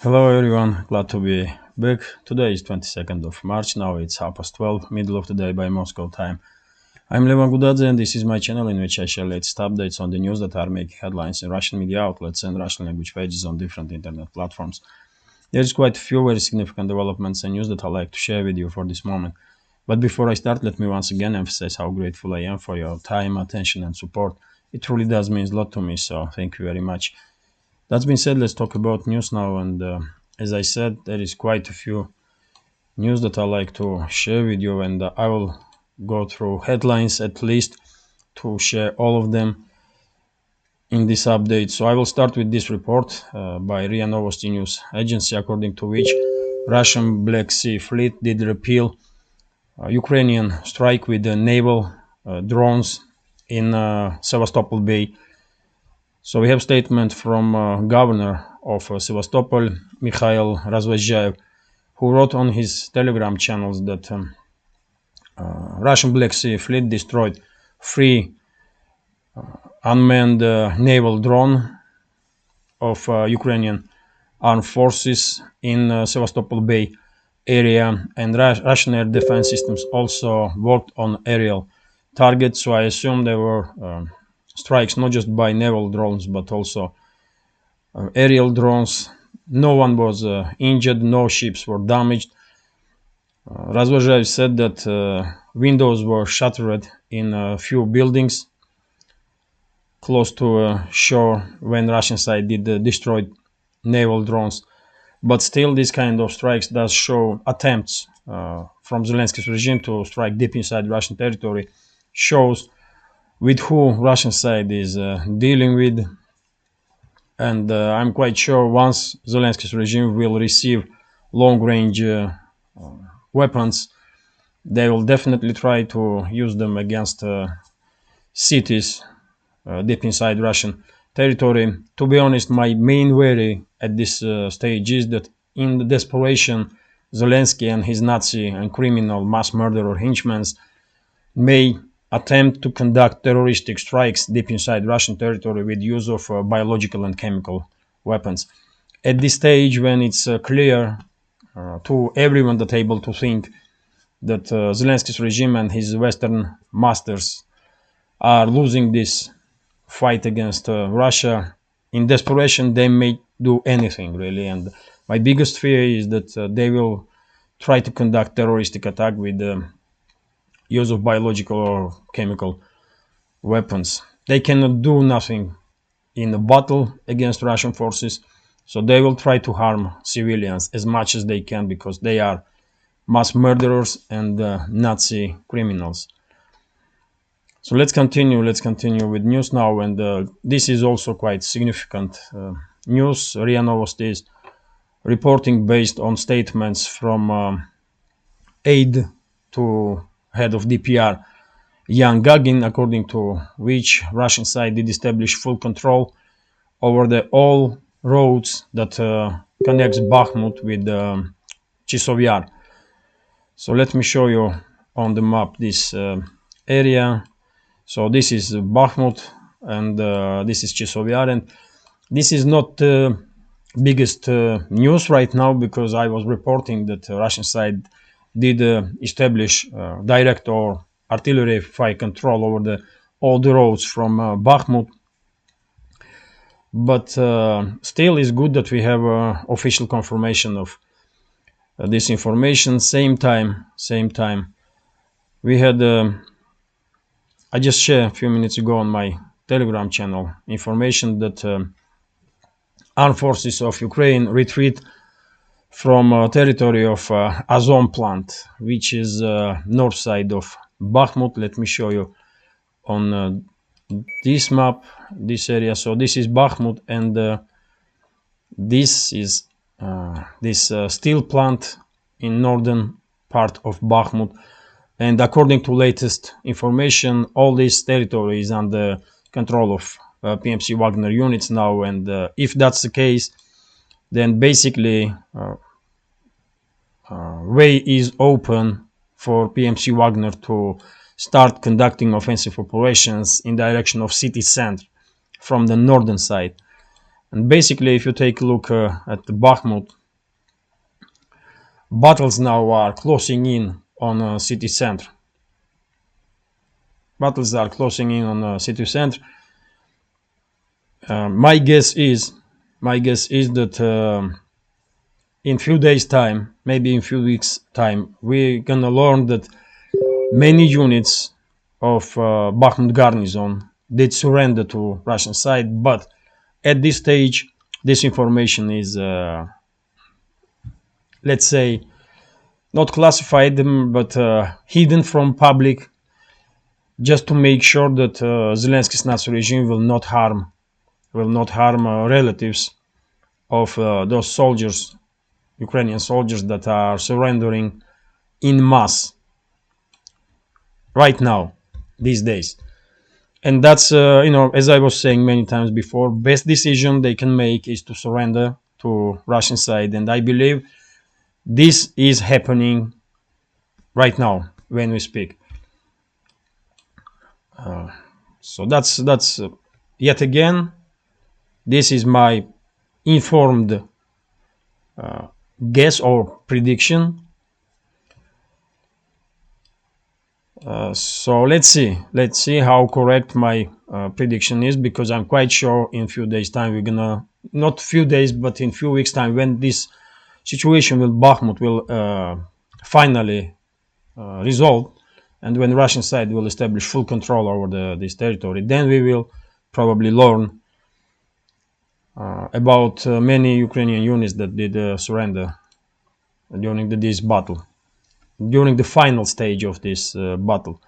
Hello everyone, glad to be back. Today is 22nd of March, now it's 12:30, middle of the day by Moscow time. I'm Levan Gudadze and this is my channel in which I share latest updates on the news that are making headlines in Russian media outlets and Russian language pages on different internet platforms. There's quite a few very significant developments and news that I'd like to share with you for this moment. But before I start, let me once again emphasize how grateful I am for your time, attention and support. It truly does mean a lot to me, so thank you very much. That being said, let's talk about news now. And as I said, there is quite a few news that I like to share with you, and I will go through headlines at least to share all of them in this update. So I will start with this report by RIA Novosti News Agency, according to which Russian Black Sea Fleet did repel Ukrainian strike with the naval drones in Sevastopol Bay. So we have statement from governor of Sevastopol, Mikhail Razvozhaev, who wrote on his Telegram channels that Russian Black Sea Fleet destroyed 3 unmanned naval drone of Ukrainian armed forces in Sevastopol Bay area, and Russian air defense systems also worked on aerial targets. So I assume there were strikes not just by naval drones but also aerial drones. No one was injured, no ships were damaged. Razvozhaev said that windows were shattered in a few buildings close to shore when Russian side did destroy naval drones. But still, this kind of strikes does show attempts from Zelensky's regime to strike deep inside Russian territory, shows with who Russian side is dealing with. And I'm quite sure once Zelensky's regime will receive long-range weapons, they will definitely try to use them against cities deep inside Russian territory. To be honest, my main worry at this stage is that in the desperation, Zelensky and his Nazi and criminal mass murderer henchmen may attempt to conduct terroristic strikes deep inside Russian territory with use of biological and chemical weapons. At this stage, when it's clear to everyone that able to think that Zelensky's regime and his Western masters are losing this fight against Russia, in desperation, they may do anything really. And my biggest fear is that they will try to conduct terroristic attack with the use of biological or chemical weapons. They cannot do nothing in a battle against Russian forces, so they will try to harm civilians as much as they can because they are mass murderers and Nazi criminals. So let's continue with news now, and this is also quite significant news. RIA Novosti is reporting based on statements from aide to head of DPR Yan Gagin, according to which Russian side did establish full control over the all roads that connects Bakhmut with Chisov. So let me show you on the map this area. So this is Bakhmut and this is Chisov, and this is not the biggest news right now because I was reporting that the Russian side did establish direct or artillery fire control over all the roads from Bakhmut. But still, it's good that we have official confirmation of this information. Same time, we had. I just shared a few minutes ago on my Telegram channel information that armed forces of Ukraine retreat from territory of Azom plant, which is north side of Bakhmut. Let me show you on this map, this area. So this is Bakhmut, and this is this steel plant in northern part of Bakhmut. And according to latest information, all this territory is under control of PMC Wagner units now. And if that's the case, then basically way is open for PMC Wagner to start conducting offensive operations in direction of city center from the northern side. And basically, if you take a look at the Bakhmut, battles now are closing in on city center. Battles are closing in on city center. My guess is that in few days time, maybe in few weeks time, we're gonna learn that many units of Bakhmut garrison did surrender to Russian side, but at this stage, this information is, let's say, not classified, but hidden from public, just to make sure that Zelensky's Nazi regime will not harm relatives of those soldiers, Ukrainian soldiers that are surrendering in mass right now, these days. And that's, as I was saying many times before, best decision they can make is to surrender to Russian side. And I believe this is happening right now when we speak. So that's yet again, this is my informed guess or prediction. So let's see how correct my prediction is, because I'm quite sure in few days time we're gonna, not few days, but in few weeks time, when this situation with Bakhmut will finally resolve, and when Russian side will establish full control over this territory, then we will probably learn about many Ukrainian units that did surrender during this battle, during the final stage of this battle.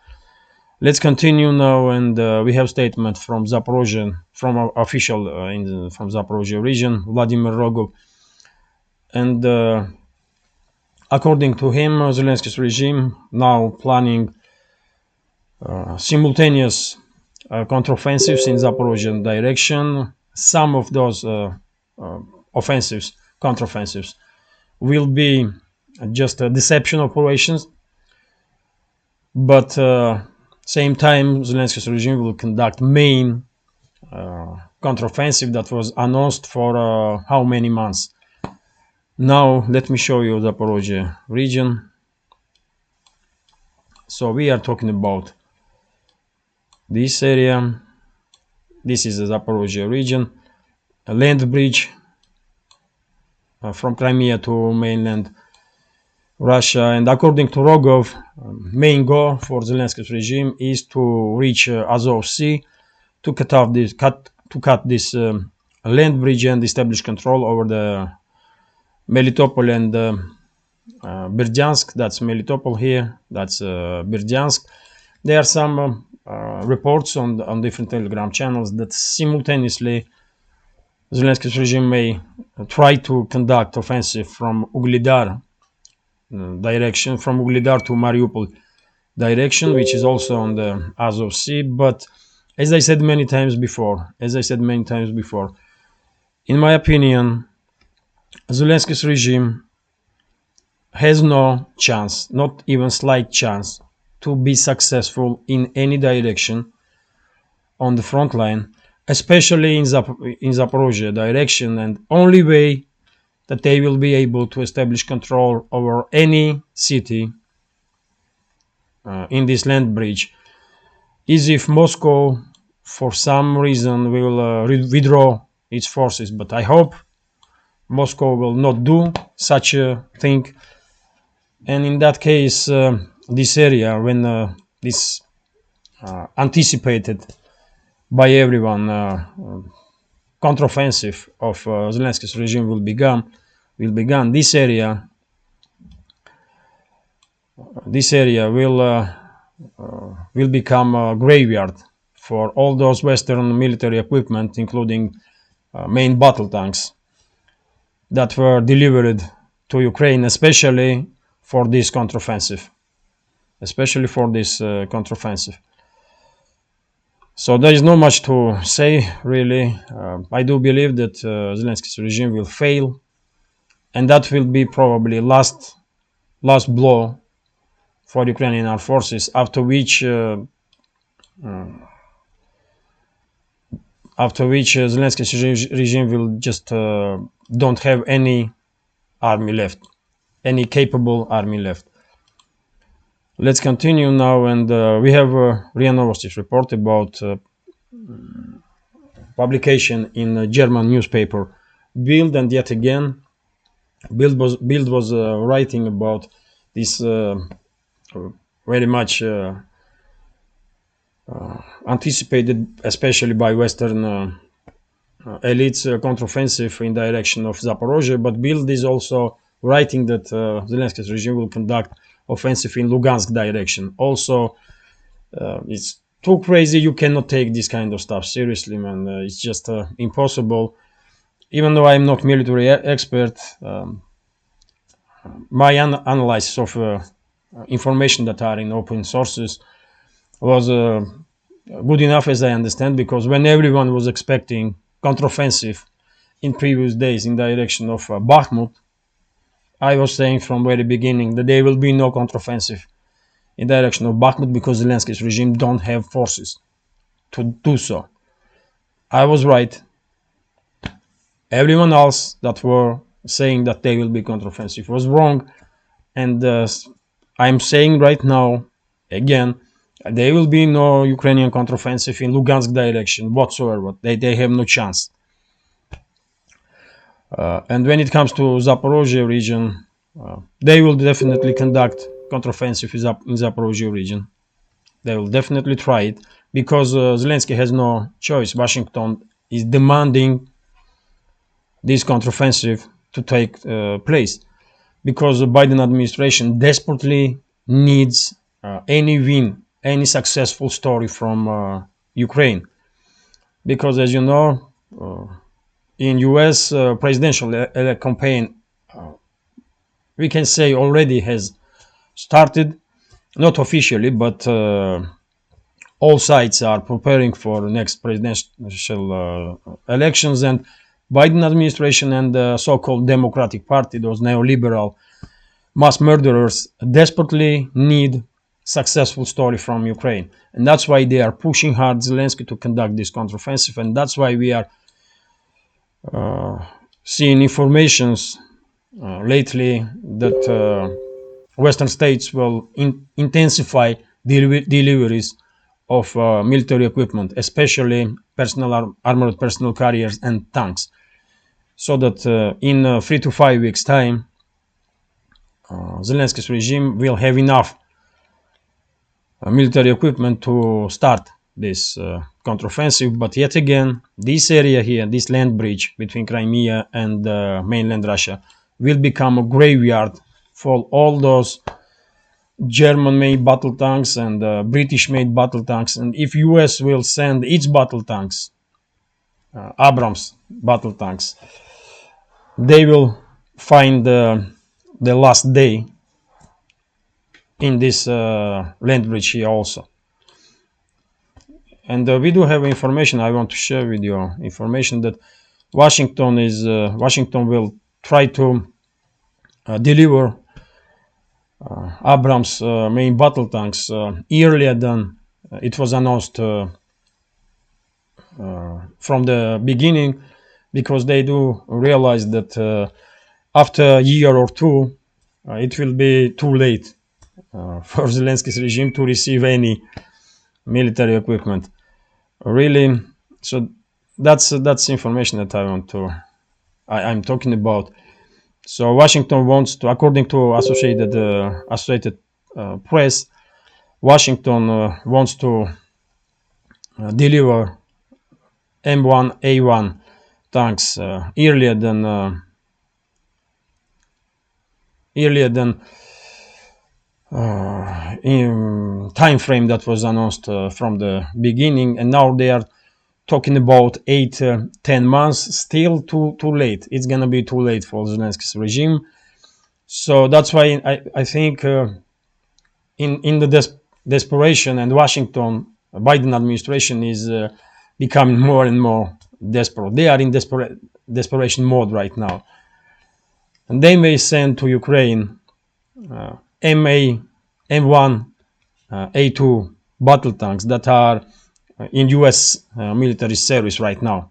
Let's continue now, and we have statement from Zaporozhye, from our official from Zaporozhye region, Vladimir Rogov, and according to him, Zelensky's regime now planning simultaneous counteroffensives in Zaporozhye direction. Some of those counteroffensives, will be just deception operations, but same time Zelensky's regime will conduct main counteroffensive that was announced for how many months. Now let me show you the Zaporozhye region. So we are talking about this area. This is the Zaporozhye region, a land bridge from Crimea to mainland Russia. And according to Rogov, main goal for Zelensky's regime is to reach Azov Sea, to cut this land bridge and establish control over the Melitopol and Berdyansk. That's Melitopol here, that's Berdyansk. There are some reports on different Telegram channels that simultaneously Zelensky's regime may try to conduct offensive from Ugledar direction, from Ugledar to Mariupol direction, which is also on the Azov Sea. But as I said many times before, in my opinion, Zelensky's regime has no chance, not even slight chance, to be successful in any direction on the front line, especially in Zaporozhye direction. And only way that they will be able to establish control over any city in this land bridge is if Moscow, for some reason, will withdraw its forces. But I hope Moscow will not do such a thing. And in that case, this area, when this anticipated by everyone counteroffensive of Zelensky's regime will begun, this area will become a graveyard for all those Western military equipment, including main battle tanks that were delivered to Ukraine, especially for this counteroffensive. So there is not much to say, really. I do believe that Zelensky's regime will fail, and that will be probably last blow for Ukrainian armed forces, after which after which Zelensky's regime will just don't have any army left, any capable army left. Let's continue now, and we have RIA Novosti's report about publication in a German newspaper Bild, and yet again Bild was writing about this very much anticipated, especially by Western elites, counteroffensive in direction of Zaporozhye. But Bild is also writing that Zelensky's regime will conduct offensive in Lugansk direction. Also, it's too crazy. You cannot take this kind of stuff seriously, man. It's just impossible. Even though I'm not military expert, my analysis of information that are in open sources was good enough, as I understand, because when everyone was expecting counteroffensive in previous days in direction of Bakhmut, I was saying from very beginning that there will be no counteroffensive in direction of Bakhmut because Zelensky's regime don't have forces to do so. I was right. Everyone else that were saying that they will be counteroffensive was wrong, and I'm saying right now again, there will be no Ukrainian counteroffensive in Lugansk direction whatsoever. They have no chance. And when it comes to Zaporozhye region, they will definitely conduct counteroffensive in Zaporozhye region. They will definitely try it because Zelensky has no choice. Washington is demanding this counteroffensive to take place because the Biden administration desperately needs any win, any successful story from Ukraine. Because as you know, in US presidential campaign, we can say already has started, not officially, but all sides are preparing for the next presidential elections, and Biden administration and the so-called Democratic Party, those neoliberal mass murderers, desperately need successful story from Ukraine, and that's why they are pushing hard Zelensky to conduct this counteroffensive, and that's why we are seeing informations lately that Western states will intensify deliveries of military equipment, especially armored personnel carriers and tanks, so that in 3 to 5 weeks' time, Zelensky's regime will have enough military equipment to start this counteroffensive. But yet again, this area here, this land bridge between Crimea and mainland Russia, will become a graveyard for all those German-made battle tanks and British-made battle tanks. And if US will send its battle tanks, Abrams battle tanks, they will find the last day in this land bridge here also. And we do have information I want to share with you, information that Washington will try to deliver Abrams main battle tanks earlier than it was announced from the beginning, because they do realize that after a year or two, it will be too late for Zelensky's regime to receive any military equipment. Really, so that's information that I'm talking about. So Washington wants to, according to Associated Press, Washington wants to deliver M1A1 tanks earlier than in time frame that was announced from the beginning, and now they are talking about 8-10 months. Still too late. It's gonna be too late for Zelensky's regime. So that's why I think in the desperation, and Washington, Biden administration is becoming more and more desperate. They are in desperation mode right now, and they may send to Ukraine M1, A2 battle tanks that are in U.S. Military service right now.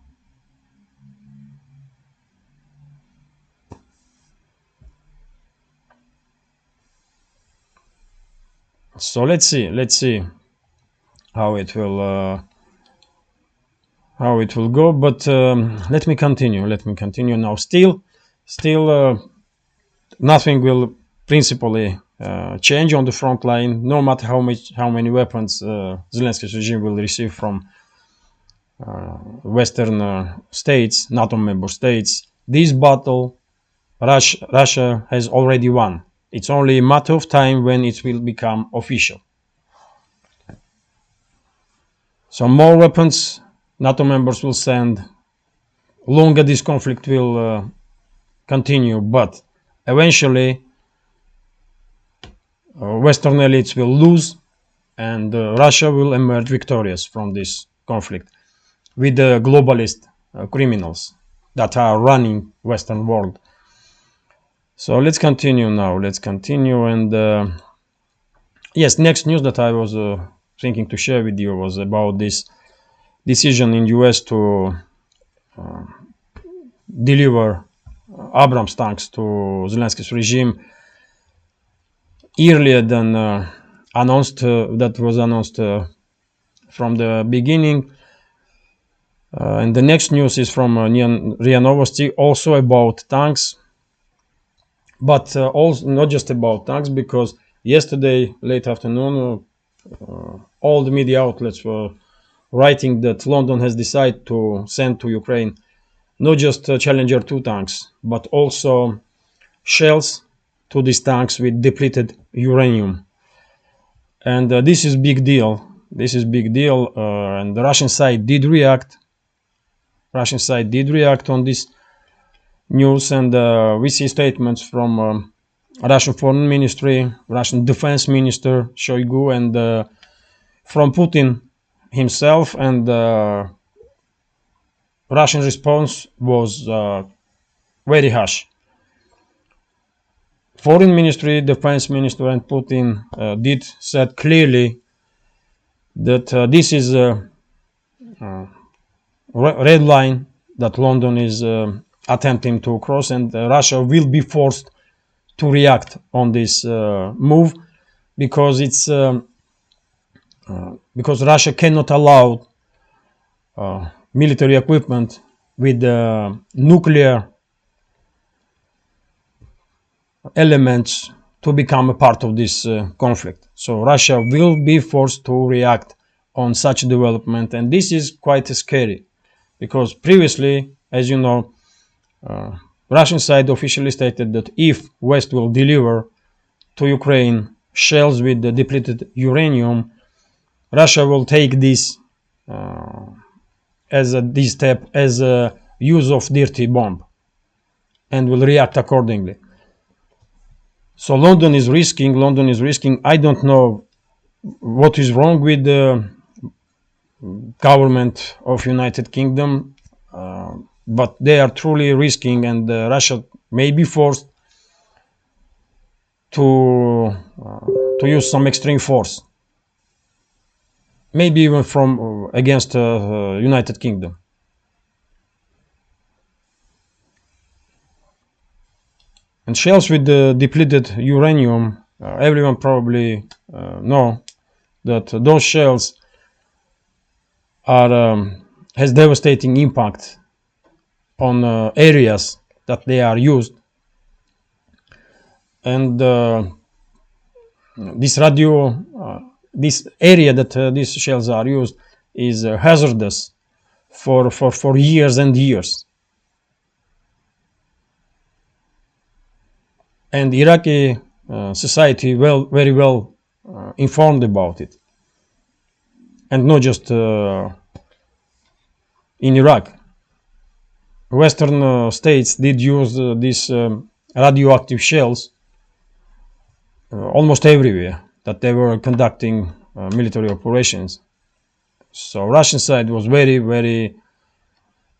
So let's see how it will go. But let me continue now. Still, nothing will principally change on the front line, no matter how many weapons Zelensky's regime will receive from Western states, NATO member states. This battle, Russia has already won. It's only a matter of time when it will become official. So more weapons NATO members will send. Longer this conflict will continue, but eventually Western elites will lose, and Russia will emerge victorious from this conflict with the globalist criminals that are running Western world. So let's continue now. And yes, next news that I was thinking to share with you was about this decision in US to deliver Abrams tanks to Zelensky's regime earlier than announced. That was announced from the beginning. And the next news is from RIA Novosti, also about tanks, but also not just about tanks, because yesterday late afternoon all the media outlets were writing that London has decided to send to Ukraine not just Challenger 2 tanks, but also shells to these tanks with depleted uranium. And this is big deal. And the Russian side did react. On this news, and we see statements from Russian Foreign Ministry, Russian Defense Minister Shoigu, and from Putin himself. And Russian response was very harsh. Foreign Ministry, Defense Minister, and Putin did said clearly that this is a red line that London is attempting to cross, and Russia will be forced to react on this move, because it's because Russia cannot allow military equipment with nuclear elements to become a part of this conflict. So Russia will be forced to react on such development, and this is quite scary, because previously, as you know, Russian side officially stated that if West will deliver to Ukraine shells with the depleted uranium, Russia will take this this step as a use of dirty bomb and will react accordingly. So London is risking. I don't know what is wrong with the government of United Kingdom, but they are truly risking, and Russia may be forced to use some extreme force, maybe even from against United Kingdom. And shells with the depleted uranium, everyone probably know that those shells are has devastating impact on areas that they are used, and this area that these shells are used is hazardous for years and years. And Iraqi society very well informed about it, and not just in Iraq. Western states did use these radioactive shells almost everywhere that they were conducting military operations. So Russian side was very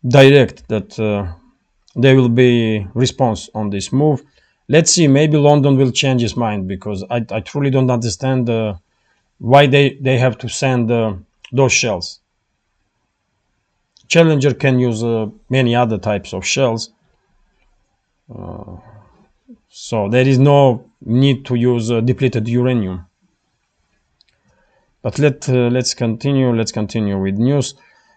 direct that there will be response on this move. Let's see, maybe London will change his mind, because I truly don't understand why they have to send those shells. Challenger can use many other types of shells, so there is no need to use depleted uranium. But let's continue. Let's continue with news,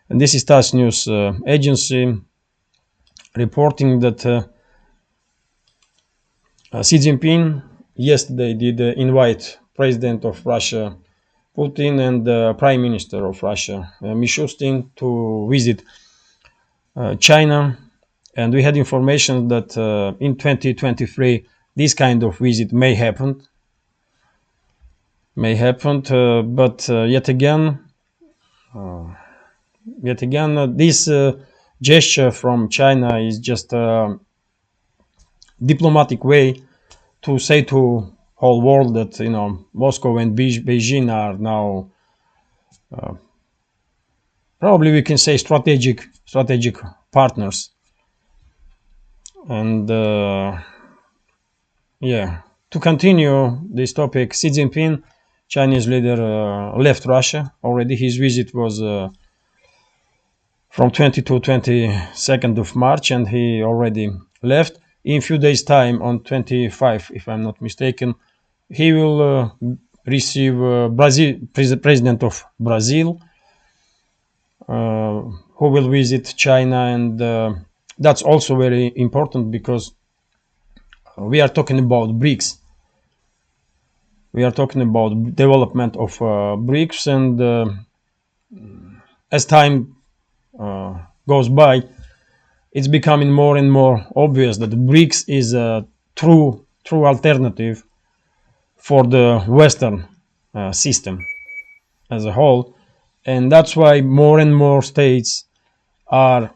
and this is TASS news agency reporting that Xi Jinping yesterday did invite President of Russia Putin and the Prime Minister of Russia Mishustin to visit China, and we had information that in 2023 this kind of visit may happen, but yet again, this gesture from China is just a diplomatic way to say to whole world that Moscow and Beijing are now probably we can say strategic partners, and yeah. To continue this topic, Xi Jinping, Chinese leader, left Russia already. His visit was from 20 to 22nd of March, and he already left. In few days' time, on 25, if I'm not mistaken, he will receive President of Brazil, who will visit China, and that's also very important because we are talking about BRICS. We are talking about development of BRICS, and as time goes by, it's becoming more and more obvious that BRICS is a true alternative for the Western system as a whole, and that's why more and more states are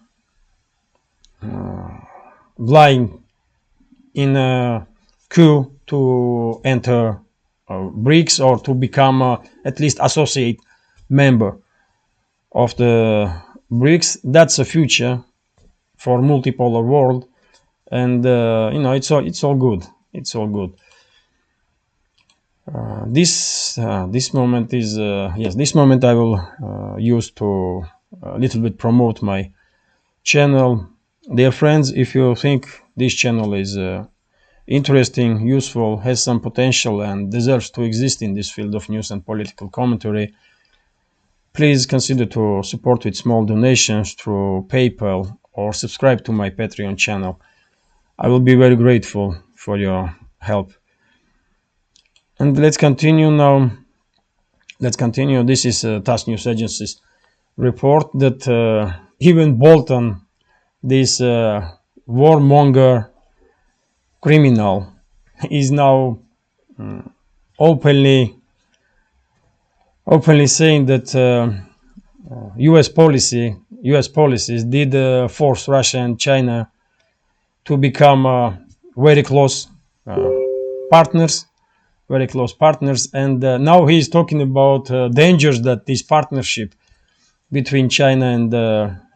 lying in a queue to enter BRICS or to become at least associate member of the BRICS. That's a future for multipolar world, and it's all good. It's all good. This moment is this moment I will use to a little bit promote my channel. Dear friends, if you think this channel is interesting, useful, has some potential, and deserves to exist in this field of news and political commentary, please consider to support with small donations through PayPal or subscribe to my Patreon channel. I will be very grateful for your help. And let's continue now. Let's continue. This is TASS News Agency's report that even Bolton, this warmonger criminal, is now openly saying that U.S. policies did force Russia and China to become very close partners, and now he is talking about dangers that this partnership between China and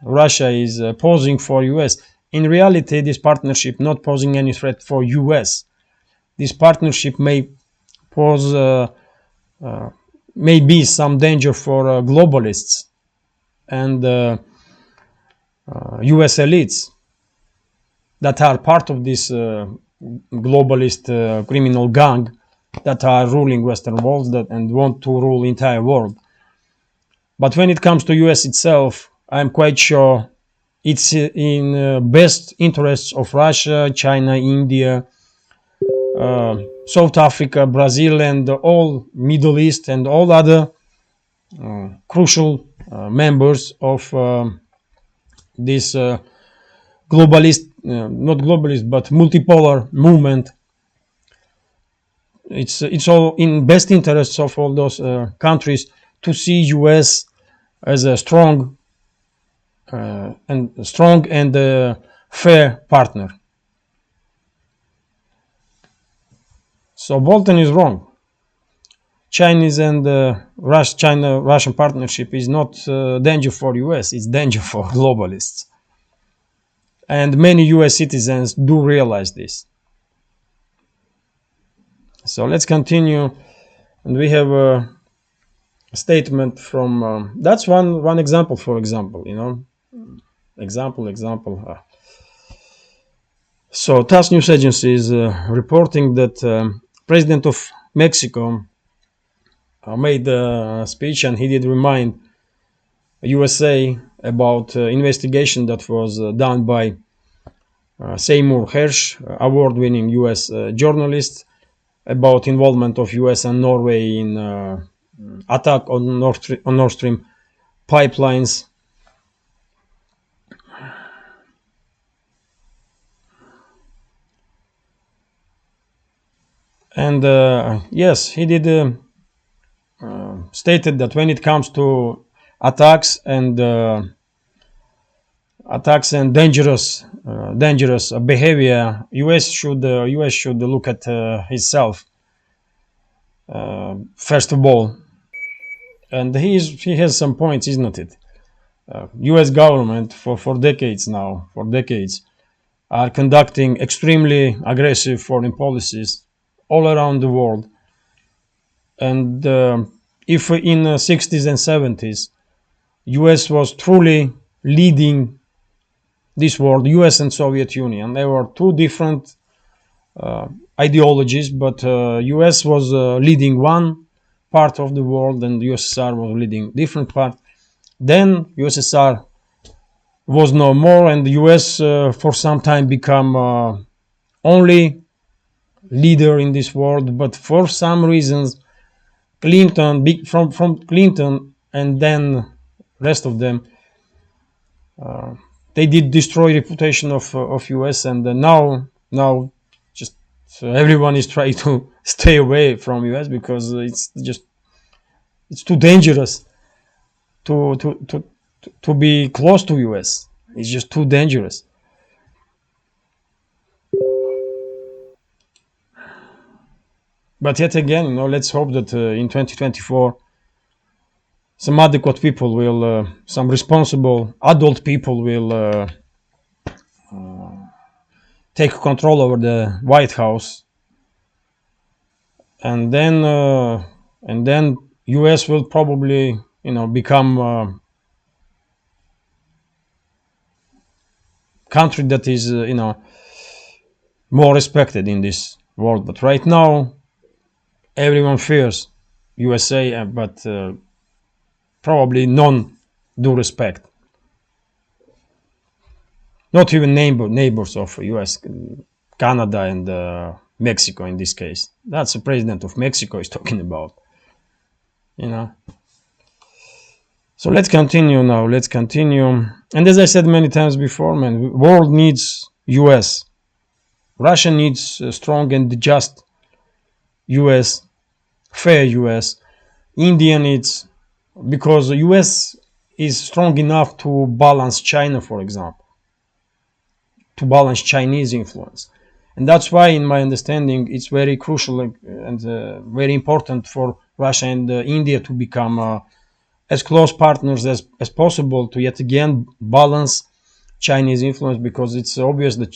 Russia is posing for U.S. In reality, this partnership not posing any threat for U.S. This partnership may pose may be some danger for globalists and U.S. elites that are part of this globalist criminal gang that are ruling Western world and want to rule entire world. But when it comes to U.S. itself, I'm quite sure it's in best interests of Russia, China, India, South Africa, Brazil, and all Middle East and all other crucial members of this globalist, not globalist, but multipolar movement. It's all in best interests of all those countries to see U.S. as a strong and fair partner. So Bolton is wrong. Chinese and China-Russian partnership is not danger for U.S. It's danger for globalists, and many U.S. citizens do realize this. So let's continue, and we have a statement from that's one example. For example, example. So TASS news agency is reporting that President of Mexico made a speech, and he did remind USA about investigation that was done by Seymour Hersh, award-winning U.S. Journalist, about involvement of U.S. and Norway in attack on Nord Stream pipelines. And yes, he did stated that when it comes to attacks and dangerous behavior, US should look at himself first of all. And he has some points, isn't it? U.S. government for decades now, are conducting extremely aggressive foreign policies all around the world. And if in the 60s and 70s, U.S. was truly leading this world, U.S. and Soviet Union, there were two different ideologies, but U.S. was leading one part of the world, and USSR was leading different part. Then USSR was no more, and the US for some time become only leader in this world. But for some reasons, from Clinton and then rest of them, they did destroy reputation of US, and now just everyone is trying to stay away from US because it's too dangerous to be close to US. It's just too dangerous. But yet again, let's hope that in 2024, some adequate people will, some responsible adult people will take control over the White House, and then US will probably, become country that is more respected in this world. But right now everyone fears USA, but probably none do respect, not even neighbors of US, Canada and Mexico in this case. That's the president of Mexico is talking about, So let's continue now. And as I said many times before, man, world needs US. Russia needs a strong and just US, fair US. India needs, because the US is strong enough to balance China, for example, to balance Chinese influence. And that's why, in my understanding, it's very crucial and very important for Russia and India to become as close partners as possible to yet again balance Chinese influence, because it's obvious that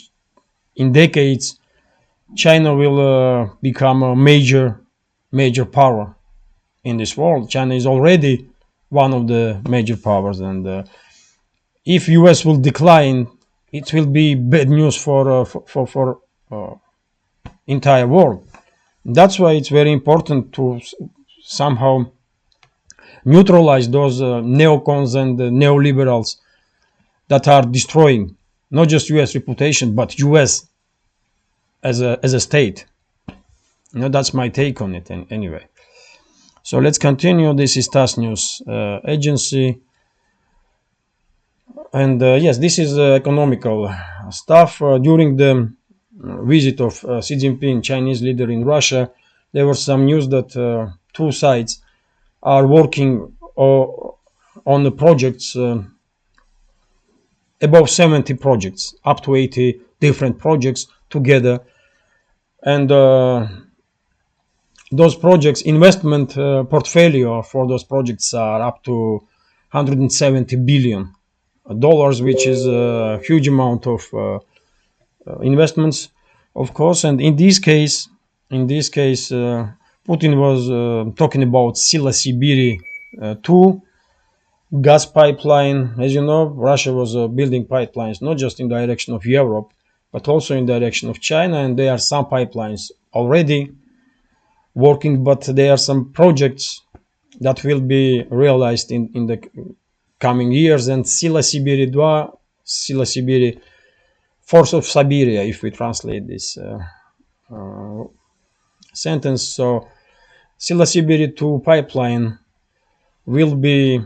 in decades China will become a major power in this world. China is already one of the major powers, and if US will decline, it will be bad news for entire world. That's why it's very important to somehow neutralize those neocons and neoliberals that are destroying not just US reputation, but US as a state. That's my take on it anyway. So let's continue. This is TASS News Agency. And yes, this is economical stuff. During the visit of Xi Jinping, Chinese leader, in Russia, there was some news that two sides are working on the projects, above 70 projects, up to 80 different projects together. And those projects, investment portfolio for those projects are up to $170 billion, which is a huge amount of investments, of course. And in this case, Putin was talking about Sila Sibiri 2, gas pipeline. As you know, Russia was building pipelines not just in the direction of Europe, but also in the direction of China. And there are some pipelines already working, but there are some projects that will be realized in the coming years. And Sila Sibiri 2, Sila Sibiri, Force of Siberia, if we translate this sentence. So Sila Sibiri 2 pipeline will be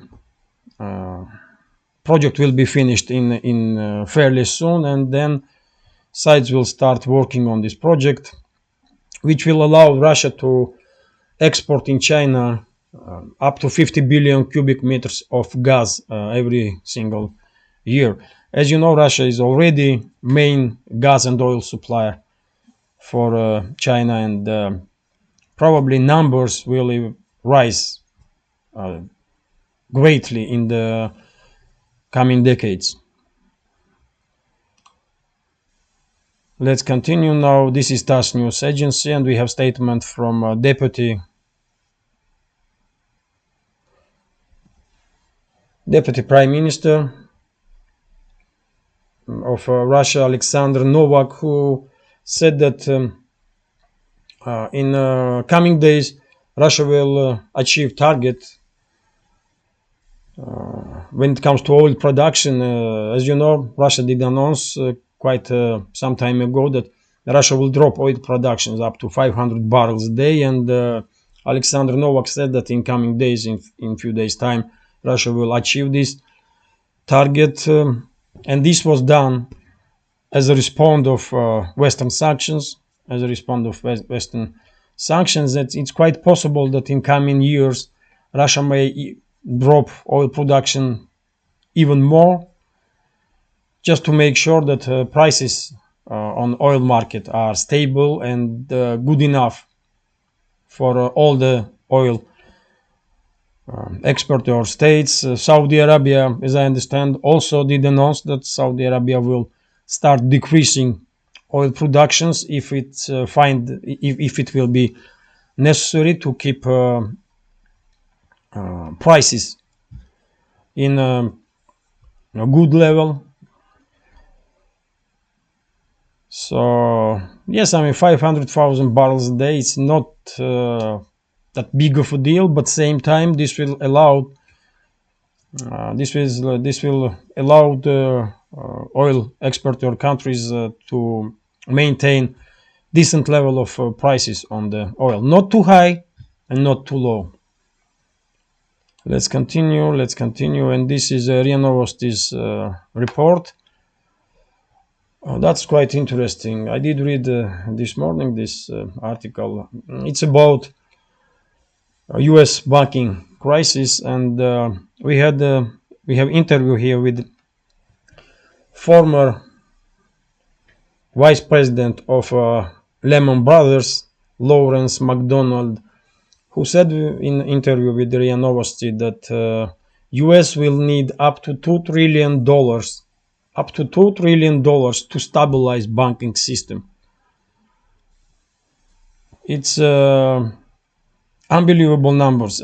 project will be finished in fairly soon, and then sides will start working on this project, which will allow Russia to export in China up to 50 billion cubic meters of gas every single year. As you know, Russia is already main gas and oil supplier for China, and probably numbers will rise greatly in the coming decades. Let's continue now. This is TASS News Agency, and we have statement from Deputy Prime Minister of Russia, Alexander Novak, who said that in coming days, Russia will achieve target when it comes to oil production. As you know, Russia did announce quite some time ago that Russia will drop oil productions up to 500 barrels a day, and Alexander Novak said that in coming days, in few days' time, Russia will achieve this target, and this was done as a response of Western sanctions. That it's quite possible that in coming years Russia may drop oil production even more, just to make sure that prices on oil market are stable and good enough for all the oil exporter states. Saudi Arabia, as I understand, also did announce that Saudi Arabia will start decreasing oil productions if it will be necessary to keep prices in a good level. So yes, 500,000 barrels a day. It's not that big of a deal, but same time this will allow the oil exporter countries to maintain decent level of prices on the oil, not too high and not too low. Let's continue, and this is RIA Novosti's report. That's quite interesting. I did read this morning this article. It's about U.S. banking crisis, and we have interview here with former vice president of Lehman Brothers, Lawrence McDonald, who said in interview with RIA Novosti that U.S. will need up to $2 trillion to stabilize banking system. It's unbelievable numbers,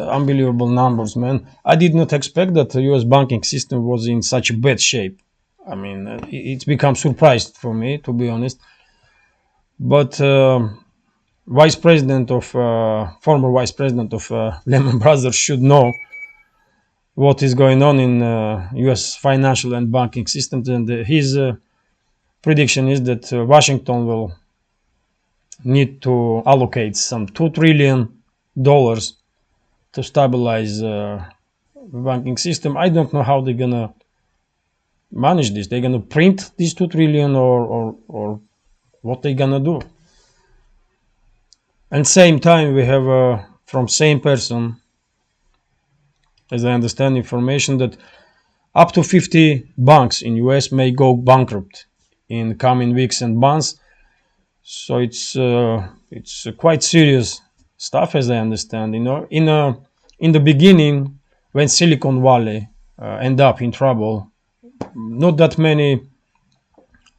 man. I did not expect that the U.S. banking system was in such bad shape. It's become surprised for me, to be honest. But former vice president of Lehman Brothers should know what is going on in U.S. financial and banking systems, and his prediction is that Washington will need to allocate some $2 trillion to stabilize banking system. I don't know how they're gonna manage this. They're gonna print these $2 trillion or what they're gonna do. And same time, we have from same person, as I understand information, that up to 50 banks in US may go bankrupt in coming weeks and months. So it's quite serious stuff, as I understand. In the beginning, when Silicon Valley ended up in trouble, not that many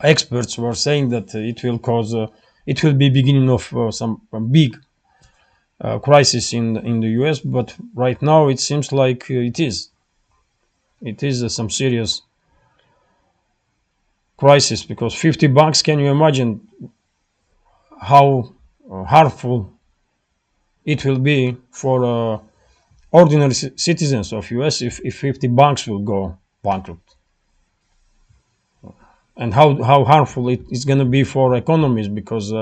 experts were saying that it will be beginning of some big crisis in the US, but right now it seems like it is. It is some serious crisis, because 50 bucks, can you imagine how harmful it will be for ordinary citizens of US if 50 banks will go bankrupt, and how harmful it is going to be for economies, because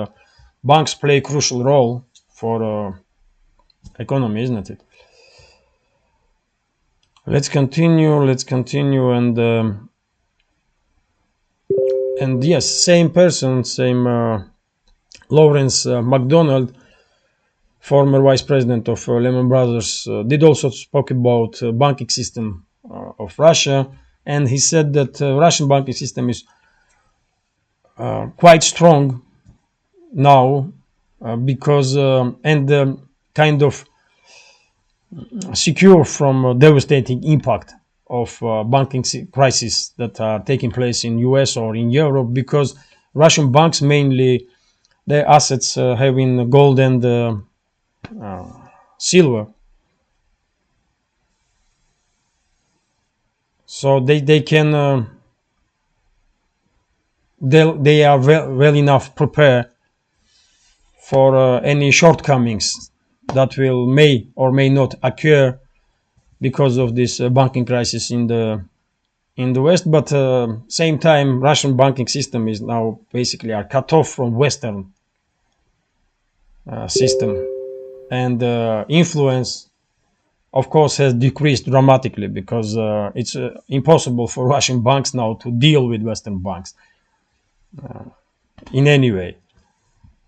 banks play a crucial role for economy, isn't it? Let's continue, and yes, same person, same Lawrence McDonald, former vice president of Lehman Brothers, did also spoke about banking system of Russia, and he said that Russian banking system is quite strong now, because and kind of secure from devastating impact of banking crisis that are taking place in US or in Europe, because Russian banks mainly their assets have in gold and silver, so they can they are well enough prepared for any shortcomings that will may or may not occur because of this banking crisis in the West. But same time, Russian banking system is now basically are cut off from Western system, and influence, of course, has decreased dramatically, because it's impossible for Russian banks now to deal with Western banks in any way.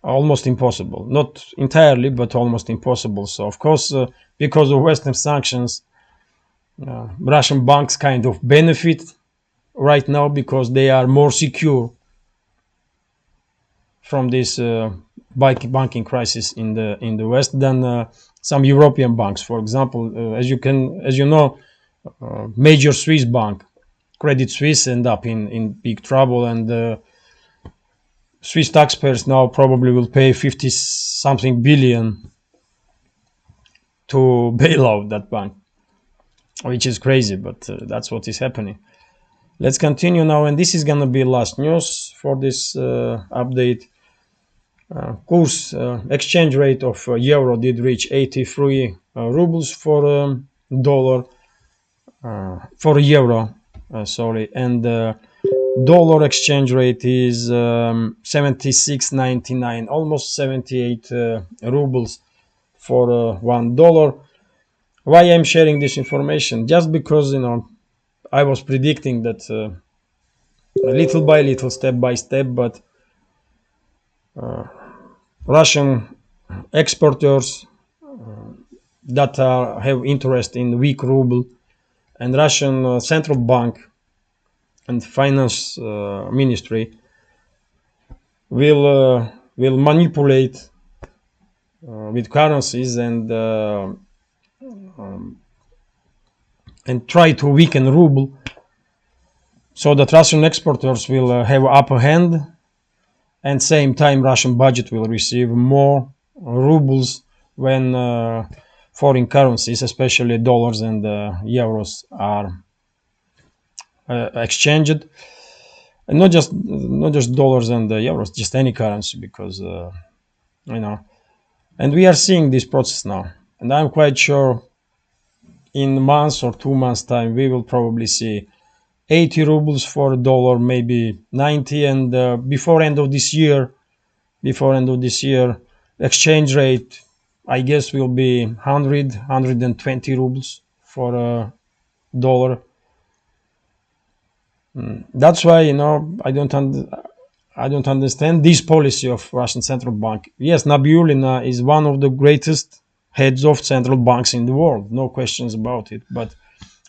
Almost impossible, not entirely, but almost impossible. So, of course, because of Western sanctions, Russian banks kind of benefit right now, because they are more secure from this banking crisis in the West than some European banks. For example, as you know, major Swiss bank, Credit Suisse, end up in big trouble, and Swiss taxpayers now probably will pay 50 something billion to bail out that bank, which is crazy, but that's what is happening. Let's continue now, and this is gonna be last news for this update. Exchange rate of euro did reach 83 rubles for dollar, for euro, and dollar exchange rate is 76.99, almost 78 rubles for $1. Why I'm sharing this information? Just because I was predicting that little by little, step by step, but Russian exporters that have interest in weak ruble, and Russian central bank and finance ministry will manipulate with currencies, and try to weaken ruble, so that Russian exporters will have upper hand, and same time Russian budget will receive more rubles when foreign currencies, especially dollars and euros, are exchanged. And not just dollars and euros, just any currency, because and we are seeing this process now, and I'm quite sure in months or 2 months time we will probably see 80 rubles for a dollar, maybe 90, and before end of this year, exchange rate, I guess, will be 120 rubles for a dollar. That's why I don't understand this policy of Russian central bank. Yes, Nabiullina is one of the greatest heads of central banks in the world, no questions about it. But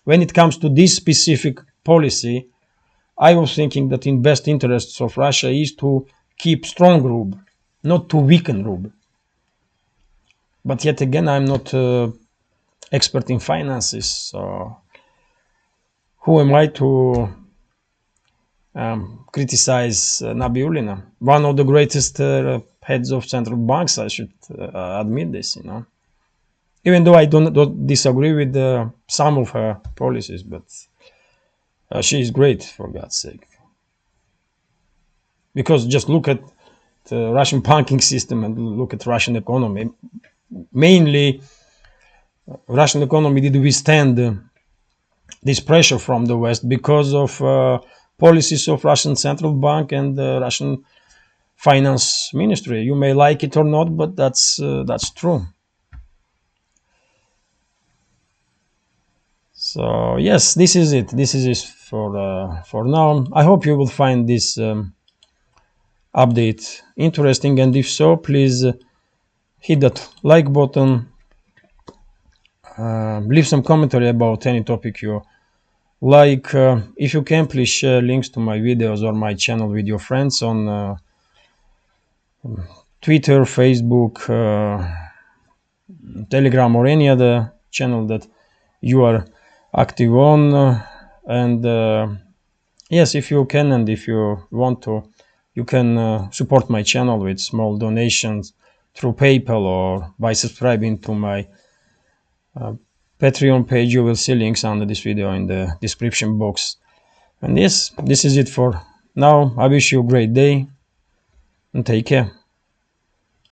when it comes to this specific policy, I was thinking that in best interests of Russia is to keep strong ruble, not to weaken ruble. But yet again, I'm not expert in finances, so who am I to criticize Nabiullina, one of the greatest heads of central banks? I should admit this, Even though I don't disagree with some of her policies, but she is great, for God's sake. Because just look at the Russian banking system and look at Russian economy. Mainly, Russian economy did withstand this pressure from the West because of policies of Russian central bank and the Russian finance ministry. You may like it or not, but that's true. So yes, this is it. This is it for now. I hope you will find this update interesting, and if so, please hit that like button. Leave some commentary about any topic you like. If you can, please share links to my videos or my channel with your friends on Twitter, Facebook, Telegram, or any other channel that you are active on. And yes, if you can and if you want to, you can support my channel with small donations through PayPal or by subscribing to my Patreon page. You will see links under this video in the description box. And yes, this is it for now. I wish you a great day and take care.